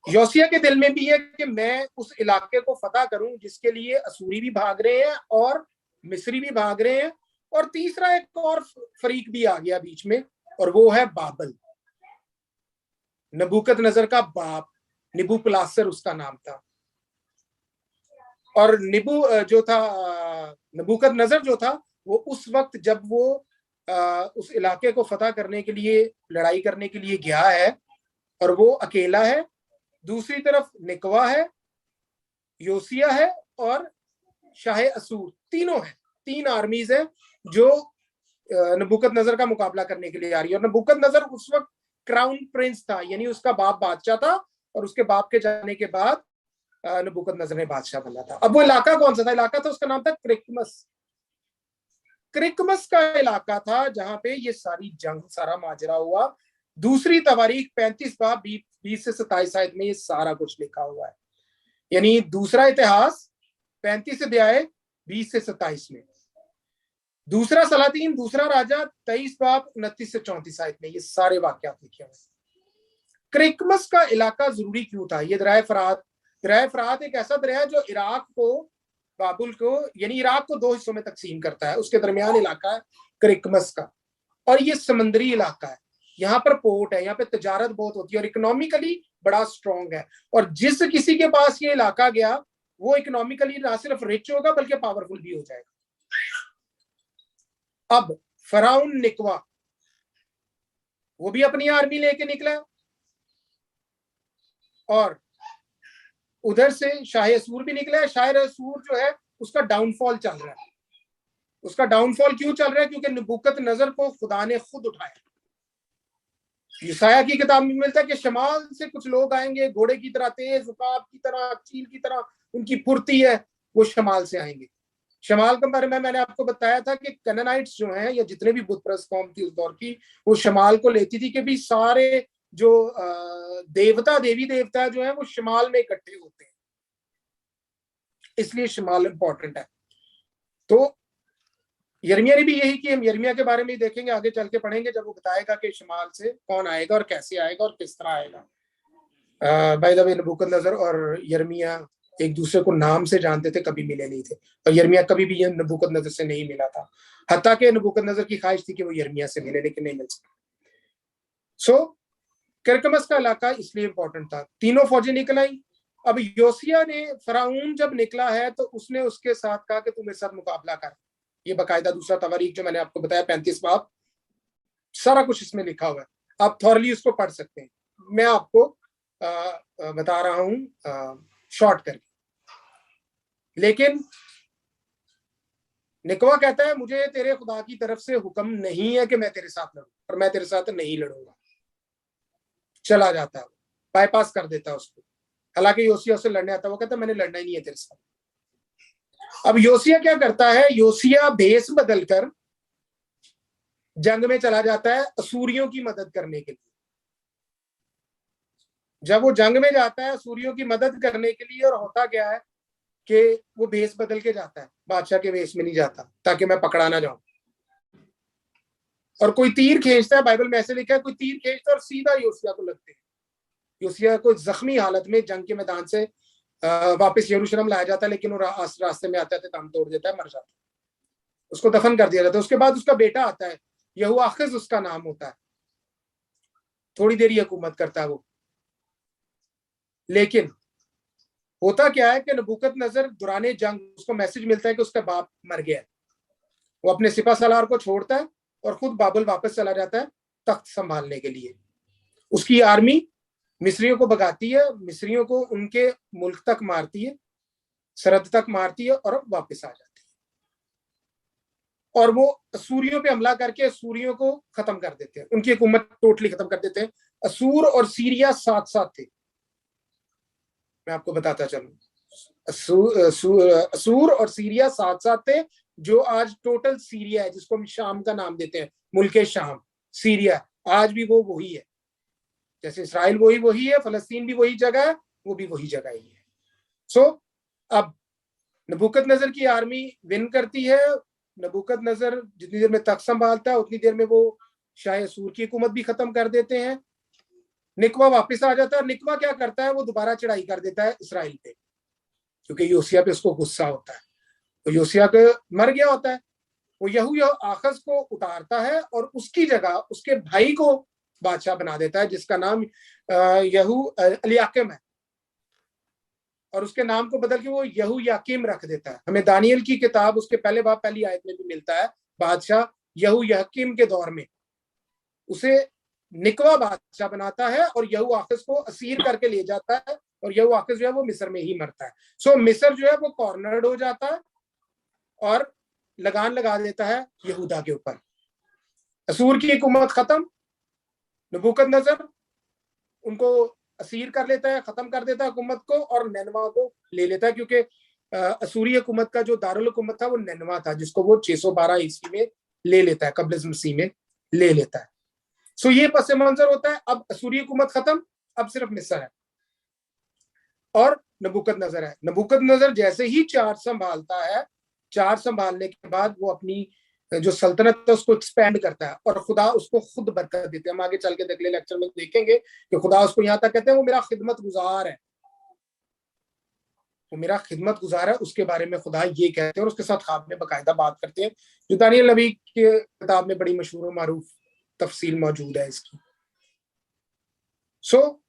B: योसिया के दिल में भी है कि मैं उस इलाके को फतह करूं जिसके लिए असूरी भी भाग रहे हैं और मिस्री भी भाग रहे हैं, और तीसरा एक और फरीक भी आ गया बीच में, और वो है बाबल। नबूकदनेस्सर का बाप निबूपलासर उसका नाम था। और नबूकदनेस्सर जो था वो उस वक्त जब वो उस इलाके को फतह करने के लिए, लड़ाई करने के लिए गया है, और वो अकेला है। दूसरी तरफ निकवा है, योसिया है और शाह असूर, तीनों हैं। 3 आर्मीज है जो नबूकदनेस्सर का मुकाबला करने के लिए आ रही है। और नबूकदनेस्सर उस वक्त क्राउन प्रिंस था, यानी उसका बाप बादशाह था, और उसके बाप के जाने के बाद नबूकदनेस्सर ने बादशाह बना था। अब वो इलाका कौन सा था? इलाका था उसका नाम था क्रिकमस। क्रिकमस का इलाका था जहां पे ये सारी जंग, सारा माजरा हुआ। दूसरी तवारीख 35 बाब 20 से 27 आयत में ये सारा कुछ लिखा हुआ है। यानी दूसरा इतिहास 35 अध्याय 20 से 27 में, दूसरा सलातीन दूसरा राजा 23 बाब 29 से 34 आयत में ये सारे वाकयात लिखे हुए। क्रिकमस का इलाका जरूरी क्यों था? ये दरिया फरात एक ऐसा दरिया है जो इराक को, बाबुल को, यानी इराक को 2 हिस्सों में तकसीम करता है। उसके दरमियान इलाका है क्रिकमस का, और ये समंदरी इलाका है। यहाँ पर पोर्ट है, यहाँ पे तजारत बहुत होती है और इकोनॉमिकली बड़ा स्ट्रॉन्ग है। और जिस किसी के पास ये इलाका गया वो इकोनॉमिकली ना सिर्फ रिच होगा बल्कि पावरफुल भी हो जाएगा। अब फराउन निकवा वो भी अपनी आर्मी लेके निकला, और उधर से शाह असूर भी निकला है। शाह असूर जो है उसका डाउनफॉल चल रहा है। उसका डाउनफॉल क्यों चल रहा है? क्योंकि नबूकदनेस्सर को खुदा ने खुद उठाया। यशायाह की किताब में मिलता है कि शमाल से कुछ लोग आएंगे, घोड़े की तरह तेज, उकाब की तरह, चील की तरह उनकी फुर्ती है, वो शमाल से आएंगे। शमाल के बारे में मैंने आपको बताया था कि कनानाइट्स जो हैं या जितने भी बुत परस्त कौम थी उस दौर की, वो शमाल को लेती थी कि भी सारे जो देवता, देवी देवता जो है वो शमाल में इकट्ठे होते हैं, इसलिए शमाल इंपॉर्टेंट है। तो यिर्मयाह ने भी यही किया। हम यिर्मयाह के बारे में देखेंगे, आगे चल के पढ़ेंगे जब वो बताएगा कि शमाल से कौन आएगा और कैसे आएगा और किस तरह आएगा। बाय द वे नबूकदनेस्सर और यिर्मयाह एक दूसरे को नाम से जानते थे, कभी मिले नहीं थे, और यिर्मयाह कभी भी नबूकदनेस्सर से नहीं मिला था। हत्ता कि नबूकदनेस्सर की ख्वाहिश थी कि वो यिर्मयाह से मिले, लेकिन नहीं मिल सका। सो क्रिकमस का इलाका इसलिए इंपॉर्टेंट था। तीनों फौजें निकल आई। अब योसिया ने, फराउन जब निकला है तो उसने उसके साथ कहा कि तू मेरे साथ मुकाबला कर। ये बाकायदा दूसरा तवारीख जो मैंने आपको बताया 35 बाब, सारा कुछ इसमें लिखा हुआ है। आप थॉरली उसको पढ़ सकते हैं। मैं आपको बता रहा हूं शॉर्ट करके। लेकिन निकवा कहता है मुझे तेरे खुदा की तरफ से हुक्म नहीं है कि मैं तेरे साथ लड़ूं, और मैं तेरे साथ नहीं लड़ूंगा। चला जाता है, बाईपास कर देता है उसको। हालांकि योसिया उससे लड़ने आता है, वो कहता है मैंने लड़ना ही नहीं है तेरे साथ। अब योसिया क्या करता है? योसिया भेष बदलकर जंग में चला जाता है असूरियों की मदद करने के लिए। जब वो जंग में जाता है असूरियों की मदद करने के लिए, और होता क्या है कि वो भेष बदल के जाता है, बादशाह के भेष में नहीं जाता ताकि मैं पकड़ा ना जाऊं। और कोई तीर खींचता है, बाइबल में ऐसे लिखा है, कोई तीर खींचता है और सीधा योसिया को लगते हैं। योसिया को जख्मी हालत में जंग के मैदान से वापस यरूशलेम लाया जाता है, लेकिन वो रास्ते में आते आते दम तोड़ देता है, मर जाता है, उसको दफन कर दिया जाता है। उसके बाद उसका बेटा आता है, यहोआखिज उसका नाम होता है। थोड़ी देर ही हुकूमत करता है वो। लेकिन होता क्या है कि नबूकदनेस्सर दुराने जंग, उसको मैसेज मिलता है कि उसका बाप मर गया है। वो अपने सिपा सलार को छोड़ता है और खुद बाबुल वापस चला जाता है तख्त संभालने के लिए। उसकी आर्मी मिस्रियों को भगाती है, मिस्रियों को उनके मुल्क तक मारती है, सरहद तक मारती है और वापस आ जाती है, और वो असूरियों पे हमला करके असूरियों को खत्म कर देते हैं, उनकी हुकूमत टोटली खत्म कर देते हैं। असूर और सीरिया साथ साथ थे, मैं आपको बताता चलूं, असूर और सीरिया साथ साथ थे, जो आज टोटल सीरिया है, जिसको हम शाम का नाम देते हैं, मुल्के शाम, सीरिया आज भी वो वही है। जैसे इसराइल वही है, फलस्तीन भी वही जगह है, वो भी वही जगह ही है। सो अब नबूकदनेस्सर की आर्मी विन करती है। नबूकदनेस्सर जितनी देर में तख्त संभालता है उतनी देर में वो शाह असूर की हुकूमत भी खत्म कर देते हैं। निकवा वापस आ जाता है। निकवा क्या करता है, वो दोबारा चढ़ाई कर देता है इसराइल पे, क्योंकि योसिया पे उसको गुस्सा होता है। तो योसिया को मर गया होता है, वो यहू आखज को उतारता है और उसकी जगह उसके भाई को बादशाह बना देता है, जिसका नाम यहू एलियाकिम है, और उसके नाम को बदल के वो यहू याकीम रख देता है। हमें दानियल की किताब उसके पहले बाब पहली आयत में भी मिलता है, बादशाह यहू याकीम के दौर में उसे निकवा बादशाह बनाता है और यहू आखज को असीर करके ले जाता है, और यहू आखज जो है वो मिस्र में ही मरता है। सो मिस्र जो है वो कॉर्नर्ड हो जाता है और लगान लगा देता है यहूदा के ऊपर। असूर की हुकूमत खत्म, नबूकदनेस्सर उनको असीर कर लेता है, खत्म कर देता है हुकूमत को, और नैनवा को ले लेता है, क्योंकि असूरी हुकूमत का जो दारुल हुकूमत था वो नैनवा था, जिसको वो 612 ईस्वी में ले लेता है, कब्ल मसीह में ले लेता है। सो ये पस मंजर होता है। अब असूरी हुकूमत खत्म, अब सिर्फ मिस्र है और नबूकदनेस्सर है। नबूकदनेस्सर जैसे ही चार्ज संभालता है, चार्ज संभालने के बाद वो अपनी जो सल्तनत है उसको एक्सपेंड करता है, और खुदा उसको खुद बरकत देते हैं। हम आगे चल के अगले लेक्चर में देखेंगे कि खुदा उसको यहां तक कहते हैं वो मेरा खिदमत गुजार है, वो मेरा खिदमत गुजार है, उसके बारे में खुदा ये कहते हैं, और उसके साथ ख्वाब में बाकायदा बात करते हैं, जो दानियल नबी की किताब में बड़ी मशहूर और मारूफ तफसील मौजूद है इसकी। सो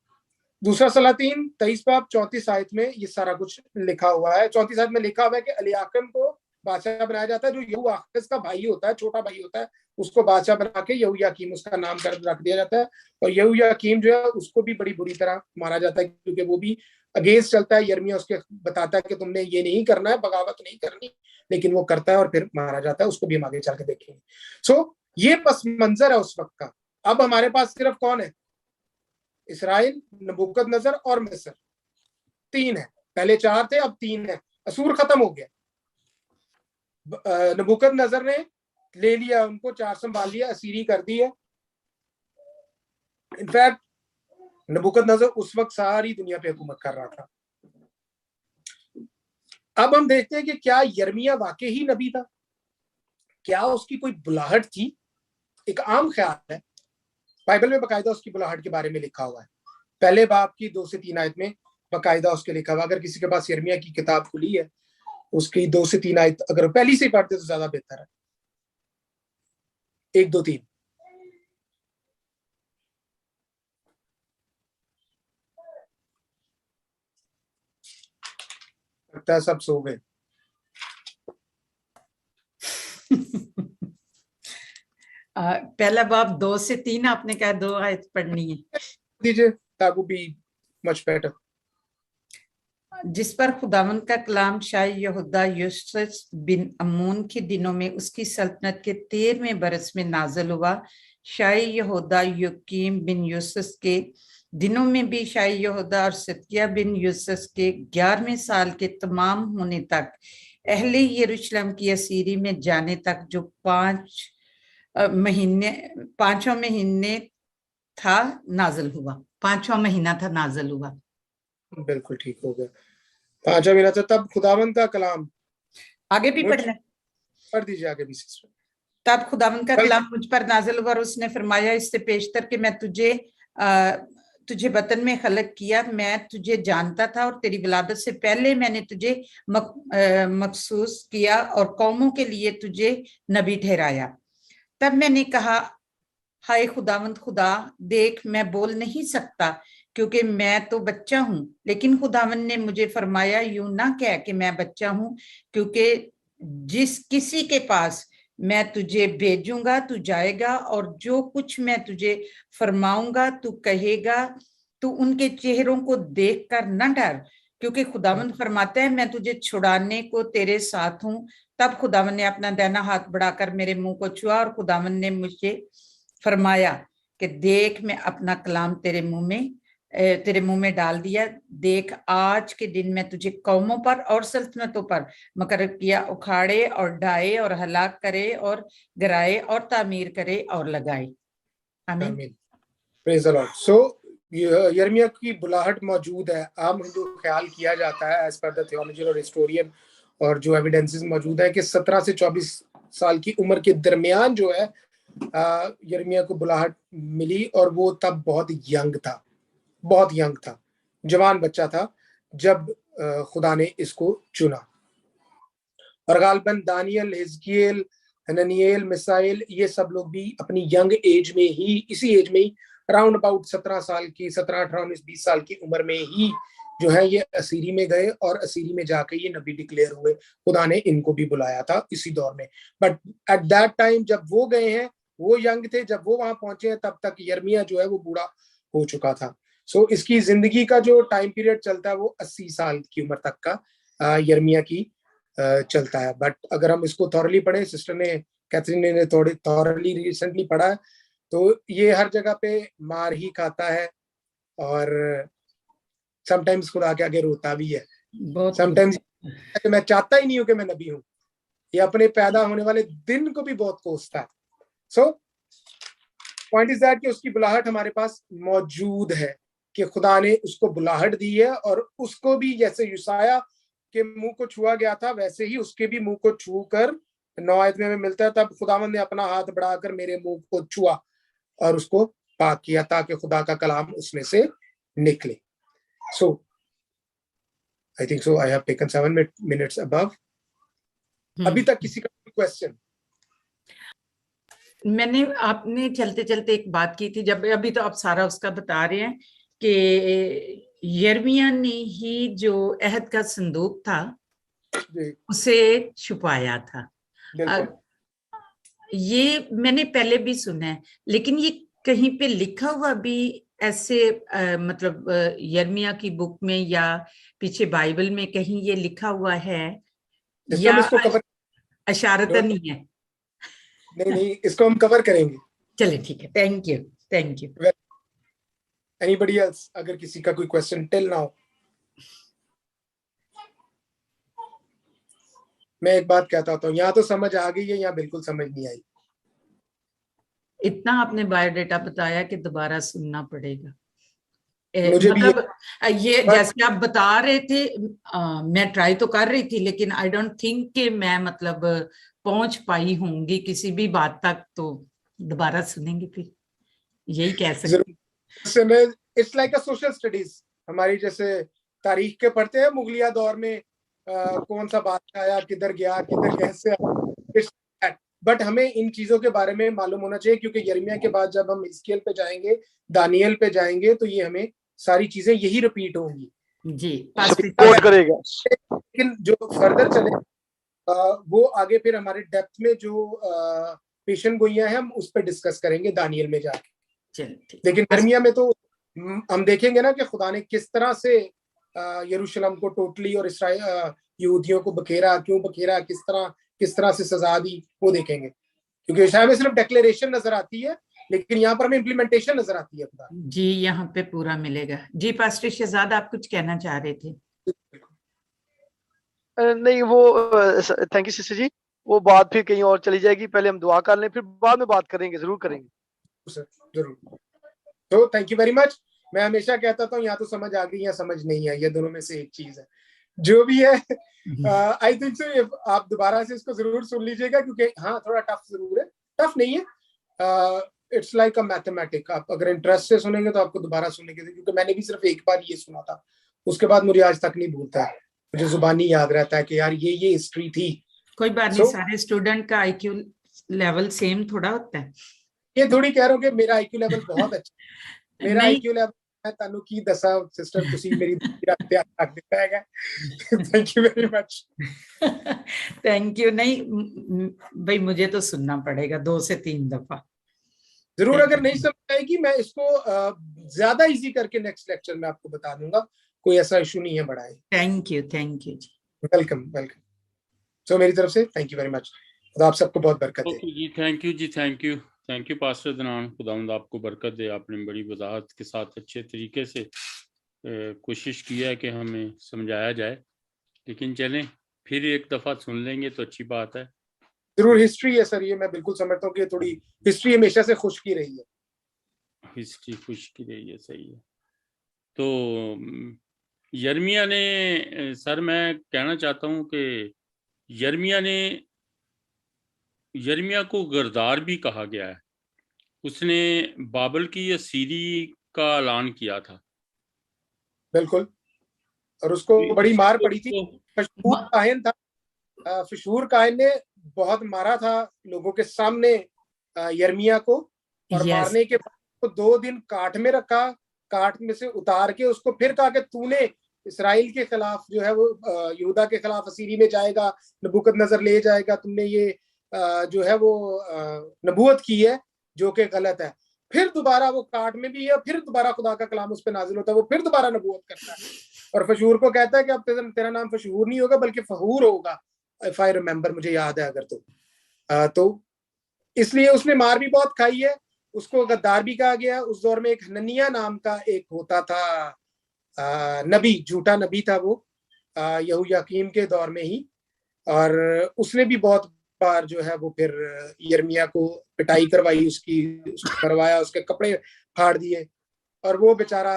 B: दूसरा सलातीन 23 बाब 34 आयत में ये सारा कुछ लिखा हुआ है। 34 आयत में लिखा हुआ है कि एलियाकिम को बादशाह बनाया जाता है, जो यहू आखज का भाई होता है, छोटा भाई होता है, उसको बादशाह बना के यहू याकीम उसका नाम कर रख दिया जाता है। और यहू याकीम जो है उसको भी बड़ी बुरी तरह मारा जाता है, क्योंकि वो भी अगेंस्ट चलता है। यिर्मयाह उसके बताता है कि तुमने ये नहीं करना है, बगावत नहीं करनी, लेकिन वो करता है और फिर मारा जाता है। उसको भी हम आगे चल के देखेंगे। सो ये पस मंजर है उस वक्त का। अब हमारे पास सिर्फ कौन है, इसराइल, नबूकदनेस्सर और मिस्र, तीन है। पहले चार थे, अब तीन है। असूर खत्म हो गया, नबूकदनेस्सर ने ले लिया उनको, चार संभाल लिया, असीरी कर दी है। इनफैक्ट नबूकदनेस्सर उस वक्त सारी दुनिया पे हुकूमत कर रहा था। अब हम देखते हैं कि क्या यिर्मयाह वाकई ही नबी था, क्या उसकी कोई बुलाहट थी। एक आम ख्याल है, बाइबल में बाकायदा उसकी बुलाहट के बारे में लिखा हुआ है। पहले बाब की 2 से 3 आयत में बाकायदा उसके लिखा हुआ। अगर किसी के पास यिर्मयाह की किताब खुली है, उसकी 2 से 3 आयत अगर पहली से ही पढ़ते तो ज्यादा बेहतर है। 1, 2, 3 लगता है सब सो गए।
D: पहला बाब 2 से 3 आपने कहा 2 आयत पढ़नी है,
B: दीजिए, that would be much better.
D: जिस पर खुदावंद का कलाम शाह यहूदा यूसुफ बिन अम्मून के दिनों में उसकी सल्तनत के 13वें बरस में नाज़िल हुआ। शाह यहूदा यकीम बिन यूसुफ के दिनों में भी शाह यहूदा और सिदकिय्याह बिन यूसुफ के 11वें साल के तमाम होने तक, अहले यरूशलेम की असीरी में जाने तक, जो 5वां महीने था नाज़िल हुआ। 5वां महीना था नाज़िल हुआ।
B: बिल्कुल ठीक हो गया, 5वां महीना था। तब खुदावंद का कलाम,
D: आगे भी पढ़ना,
B: पढ़ दीजिए आगे भी।
D: तब खुदावंद का कलाम मुझ पर नाज़िल हुआ और उसने फरमाया, इससे पेशतर कि मैं तुझे वतन में खलक किया, मैं तुझे जानता था और तेरी विलादत से पहले मैंने तुझे मखसूस किया और कौमों के लिए तुझे नबी ठहराया। तब मैंने कहा, हाय खुदावंद खुदा, देख मैं बोल नहीं सकता क्योंकि मैं तो बच्चा हूं। लेकिन खुदावंद ने मुझे फरमाया, यूं ना कह कि मैं बच्चा हूं, क्योंकि जिस किसी के पास मैं तुझे भेजूंगा तू जाएगा और जो कुछ मैं तुझे फरमाऊंगा तू कहेगा। तू उनके चेहरों को देखकर न डर, क्योंकि खुदावंद फरमाता है मैं तुझे छुड़ाने को तेरे साथ हूँ। तब खुदावंद ने अपना दाहिना हाथ बढ़ाकर मेरे मुंह को छुआ और खुदावंद ने मुझे फरमाया कि देख मैं अपना कलाम तेरे मुंह में डाल दिया। देख आज के दिन मैं तुझे कौमों पर और सल्तनतों पर मुकर्रर किया, उखाड़े और ढाए और हलाक करे और गिराए और तामीर करे और लगाए। आमीन।
B: Praise the Lord. सो यिर्मयाह की बुलाहट मौजूद है। आम जो ख्याल किया जाता है एज पर द थियोलॉजियन और हिस्टोरियन और जो एविडेंसेस मौजूद है कि 17 से 24 साल की उम्र के दरमियान जो है यिर्मयाह को बुलाहट मिली, और वो तब बहुत यंग था, जवान बच्चा था जब खुदा ने इसको चुना। और गालबन दानियल, हिजकियल, हननियल, मिसाइल, ये सब लोग भी अपनी यंग एज में ही, इसी एज में ही अराउंड अबाउट 17 साल की, 17, 18, 19, 20 साल की उम्र में ही जो है ये असीरी में गए, और असीरी में जाके ये नबी डिक्लेयर हुए। खुदा ने इनको भी बुलाया था इसी दौर में। बट एट दैट टाइम जब वो गए हैं, वो यंग थे, जब वो वहां पहुंचे हैं तब तक यिर्मयाह जो है वो बूढ़ा हो चुका था। सो इसकी जिंदगी का जो टाइम पीरियड चलता है वो 80 साल की उम्र तक का यिर्मयाह की चलता है। बट अगर हम इसको थॉरली पढ़े, सिस्टर ने, कैथरीन ने थोड़ी थॉरली रिसेंटली पढ़ा है, तो ये हर जगह पे मार ही खाता है, और समटाइम्स खुदा के आगे रोता भी है। समटाइम्स मैं चाहता ही नहीं हूं कि मैं नबी हूं। ये अपने पैदा होने वाले दिन को भी बहुत कोसता है। सो पॉइंट इज दैट कि उसकी बुलाहट हमारे पास मौजूद है, कि खुदा ने उसको बुलाहट दी है, और उसको भी जैसे यूसाया के मुंह को छुआ गया था वैसे ही उसके भी मुंह को छू कर 9 आयत में मिलता है, तब खुदावंद ने अपना हाथ बढ़ाकर मेरे मुंह को छुआ और उसको पाक किया ताकि खुदा का कलाम उसमें से निकले। So I think so I have taken 7 minutes above। अभी तक किसी का क्वेश्चन?
D: मैंने, आपने चलते चलते एक बात की थी, जब अभी तो आप सारा उसका बता रहे हैं कि यिर्मयाह ने ही जो अहद का संदूक था उसे छुपाया था। ये मैंने पहले भी सुना है, लेकिन ये कहीं पे लिखा हुआ भी ऐसे मतलब यिर्मयाह की बुक में या पीछे बाइबल में कहीं ये लिखा हुआ है या इशारतन नहीं है?
B: नहीं, इसको हम कवर करेंगे।
D: चलिए ठीक है, थैंक यू।
B: Anybody else? अगर किसी का कोई क्वेश्चन टिल नाउ? मैं एक बात कहता हूँ, यहाँ तो समझ आ गई है, यहाँ बिल्कुल समझ नहीं आई।
D: इतना आपने बायोडेटा बताया कि दोबारा सुनना पड़ेगा।
B: मुझे
D: मतलब
B: भी
D: ये जैसे आप बता रहे थे, मैं ट्राई तो कर रही थी, लेकिन आई डोंट थिंक कि मैं मतलब पहुंच पाई होंगी किसी भी बात तक। तो दोबारा सुनेंगे फिर, यही कह सकते।
B: It's like a social studies. हमारी जैसे तारीख के पढ़ते हैं, मुगलिया दौर में कौन सा बादशाह आया, किधर गया, किधर कैसे। बट हमें इन चीजों के बारे में मालूम होना चाहिए, क्योंकि यिर्मयाह के बाद जब हम हिजकिय्याह पे जाएंगे, दानियल पे जाएंगे, तो ये हमें सारी चीजें यही रिपीट होंगी
D: जी।
B: करेगा। लेकिन जो फर्दर चले वो आगे फिर हमारे डेप्थ में जो पेशेंट गोइयां हैं, हम उस पर डिस्कस करेंगे दानियल में जाके। लेकिन यिर्मयाह में तो हम देखेंगे ना कि खुदा ने किस तरह से यरूशलेम को टोटली और इसराइल यहूदियों को बखेरा, क्यों बखेरा, किस तरह से सजा दी, वो देखेंगे। क्योंकि यशायाह में सिर्फ डिक्लेरेशन नजर आती है, लेकिन यहाँ पर हमें इम्प्लीमेंटेशन नजर आती है खुदा
D: जी। यहाँ पे पूरा मिलेगा। जी पास्टर शहजाद, आप कुछ कहना चाह रहे थे?
F: नहीं, वो थैंक यू सिस्टर जी। वो बात फिर कहीं और चली जाएगी, पहले हम दुआ कर लें, फिर बाद में बात करेंगे, जरूर करेंगे।
B: जरूर। तो थैंक यू वेरी मच। मैं हमेशा कहता था यहाँ तो समझ आ गई या समझ नहीं आई, ये दोनों में से एक चीज है। जो भी है, आई थिंक सो आप दोबारा से इसको जरूर सुन लीजिएगा, क्योंकि हाँ थोड़ा टफ जरूर है। टफ नहीं है, इट्स लाइक अ मैथमेटिक। आप अगर इंटरेस्ट से सुनेंगे तो आपको दोबारा सुनने के, क्योंकि मैंने भी सिर्फ एक बार ये सुना था, उसके बाद मुझे आज तक नहीं भूलता है, मुझे जुबानी याद रहता है कि यार ये हिस्ट्री थी।
D: कोई बात नहीं, सारे स्टूडेंट का आईक्यू लेवल सेम थोड़ा होता है।
B: ये थोड़ी कह रहा हूँ कि मेरा आईक्यू लेवल बहुत अच्छा है। मेरा आईक्यू लेवल मैं तानू की दसा सिस्टर, तुसी मेरी ध्यान रख देता है। Thank you very much.
D: Thank you. नहीं भाई, मुझे तो सुनना पड़ेगा 2 से 3 दफा
B: जरूर। अगर नहीं समझ आएगी मैं इसको ज्यादा इजी करके नेक्स्ट लेक्चर में आपको बता दूंगा, कोई ऐसा इशू नहीं है बड़ा है।
D: थैंक यू जी।
B: Welcome welcome. सो मेरी तरफ से थैंक यू वेरी मच। खुदा आप सबको बहुत बरकत दे।
A: ओके जी, थैंक यू पास्टर अदनान, खुदावंद आपको बरकत दे। आपने बड़ी वजाहत के साथ अच्छे तरीके से कोशिश किया है कि हमें समझाया जाए, लेकिन चलें फिर एक दफ़ा सुन लेंगे तो अच्छी बात है।
B: जरूर हिस्ट्री है सर, ये मैं बिल्कुल समझता हूँ कि थोड़ी हिस्ट्री हमेशा से खुश की रही है।
A: हिस्ट्री खुश की रही है, सही है। तो यर्मिया ने, सर मैं कहना चाहता हूँ कि यर्मिया को गरदार भी कहा गया है। उसने बाबल की असीरी का ऐलान किया था।
B: बिल्कुल, और उसको बड़ी मार पड़ी थी। फशूर काहिन था, फशूर काहिन ने बहुत मारा था लोगों के सामने यर्मिया को, और मारने के बाद 2 दिन काट में रखा, काट में से उतार के उसको फिर कहा कि तूने इसराइल के खिलाफ जो है वो यहूदा के खिलाफ असीरी में जाएगा, नबूकदनजर ले जाएगा, तुमने ये जो है वो नबूवत की है जो कि गलत है। फिर दोबारा वो काट में भी है, फिर दोबारा खुदा का कलाम उस पर नाजिल होता है, वो फिर दोबारा नबूवत करता है और फशूर को कहता है कि अब तेरा नाम फशूर नहीं होगा बल्कि फहूर होगा, इफ आई रिमेंबर, मुझे याद है अगर तो इसलिए उसने मार भी बहुत खाई है। उसको गद्दार भी कहा गया। उस दौर में एक हननिया नाम का एक होता था नबी, झूठा नबी था वो यहूयाकीम के दौर में ही, और उसने भी बहुत बार जो है वो फिर यर्मिया को पिटाई करवाई, उसको करवाया, उसके कपड़े फाड़ दिए, और वो बेचारा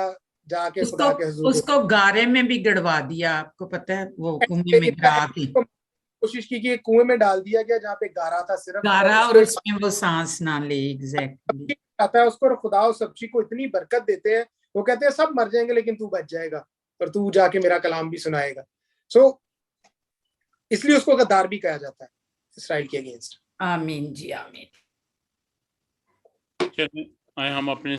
B: जाके खुदा के हुजूर
D: उसको गारे में भी गड़वा दिया, आपको पता है, वो कुएं में गिरा के
B: कोशिश की कि कुएं में डाल दिया गया जहाँ पे गारा था सिर्फ,
D: गारा, और उसमें वो सांस ना ले। एग्जैक्टली
B: आता है उसको, और खुदा उस सब्जी को इतनी बरकत देते हैं, वो कहते हैं सब मर जाएंगे लेकिन तू बच जाएगा और तू जाके मेरा कलाम भी सुनाएगा। सो इसलिए उसको गद्दार भी कहा जाता है इसराइल के अगेंस्ट।
D: आमीन जी, आमीन।
A: चलिए आए हम अपने